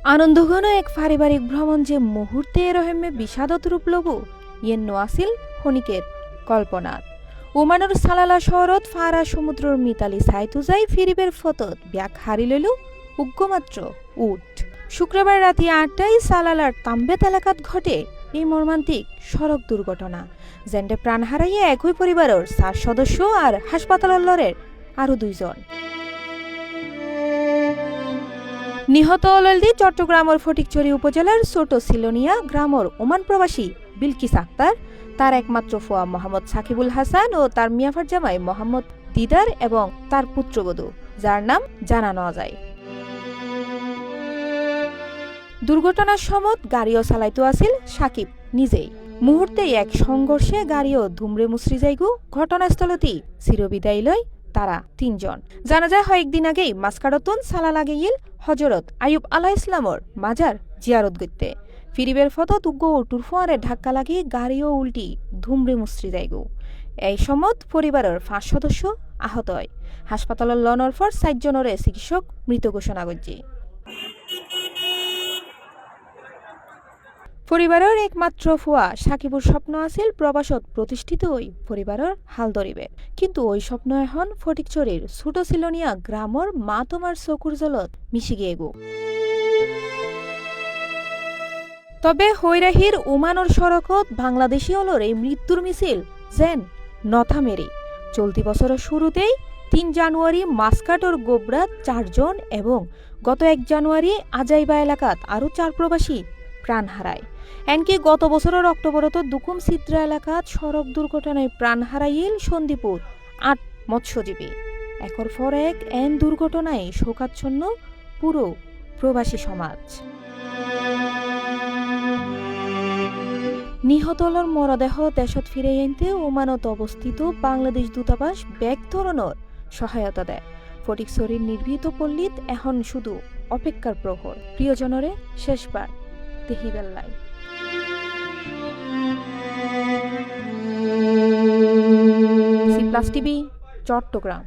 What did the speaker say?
আনন্দঘন এক পারিবারিক ভ্রমণ যে মুহূর্তে রহেমে বিষাদত রূপ লবু ইয়েন নোয়াসিল হনিকের কল্পনাত ওমানৰ সালালা শহরত ফারা সমুদ্রর মিতালি সাইতুজাই ফিরিবের ফতত ব্যাক হারি লইলু উগ্গমাত্র উঠ শুক্রবার রাতে ৮টায় সালালার তাম্বেত এলাকাত ঘটে এই মর্মান্তিক সড়ক দুর্ঘটনা যেন্ডে প্রাণ হারাইয়া একই পরিবারের ৪ সদস্য আর হাসপাতালের লড়ের আরও ২ জন। নিহত অললদি চট্টগ্রামের ফটিকছড়ি উপজেলার ছোট সিলোনিয়া গ্রামের ওমান প্রবাসী বিলকিস আক্তার, তার একমাত্র ফুয়া মোহাম্মদ সাকিবুল হাসান ও তার মিয়াফার জামাই মোহাম্মদ দিদার এবং তার পুত্রবধূ যার নাম জানানো যায়। দুর্ঘটনার সময় গাড়িও চালাইতো আছিল সাকিব নিজেই। মুহূর্তেই এক সংঘর্ষে গাড়িও ধুমরে মুসরি যাইগু ঘটনাস্থলতেই চিরবিদায় লয় তারা ৩ জন। জানা যায় কয়েকদিন আগেই মাসকাডতন সালা লাগেইল হজরত আয়ুব আলাহ ইসলামর মাজার জিয়ারত গইতে ফিরিবের ফতত উগ্গ উটুর ফোয়ারে ধাক্কা লাগি গাড়িও উল্টি ধুমরে মুসরি যাইগু। এই সময় পরিবারের ৫ সদস্য আহত হয়। হাসপাতালের লনর পর ৪ জনরে চিকিৎসক মৃত ঘোষণা করছে। পরিবারের একমাত্র ফুয়া সাকিবুর স্বপ্ন আছিল প্রবাসত প্রতিষ্ঠিত ওই পরিবারের হাল ধরিবে, কিন্তু ওই স্বপ্ন এখন ফটিকছড়ির ছোট সিলোনিয়া গ্রামর মা তোমার চকুর জলত মিশি গিয়েগু। তবে হৈরাহির ওমানর সড়কত বাংলাদেশি অলর এই মৃত্যুর মিছিল যেন নথামেরি। চলতি বছরের শুরুতেই ৩ জানুয়ারি মাসকাটর গোবরাত ৪ জন এবং গত ১ জানুয়ারি আজাইবা এলাকাত আরও ৪ প্রবাসী প্রাণ হারায়। এনকি গত বছরের অক্টোবরত দুকুম সিদ্রা এলাকাত সড়ক দুর্ঘটনায় প্রাণ হারাইল সন্দীপুর ৮ মৎস্যজীবী। একর পর এক এন দুর্ঘটনায় শোকাচ্ছন্ন পুরো প্রবাসী সমাজ। নিহতলর মরদেহ দেশত ফিরে আনতে ওমানত অবস্থিত বাংলাদেশ দূতাবাস ব্যাগ ধরনের সহায়তা দেয়। ফটিকছড়ির নির্ভীত পল্লীত এখন শুধু অপেক্ষার প্রহর, প্রিয়জনরে শেষবার দেহিবেল্লাই। C plus TV, Chittagong.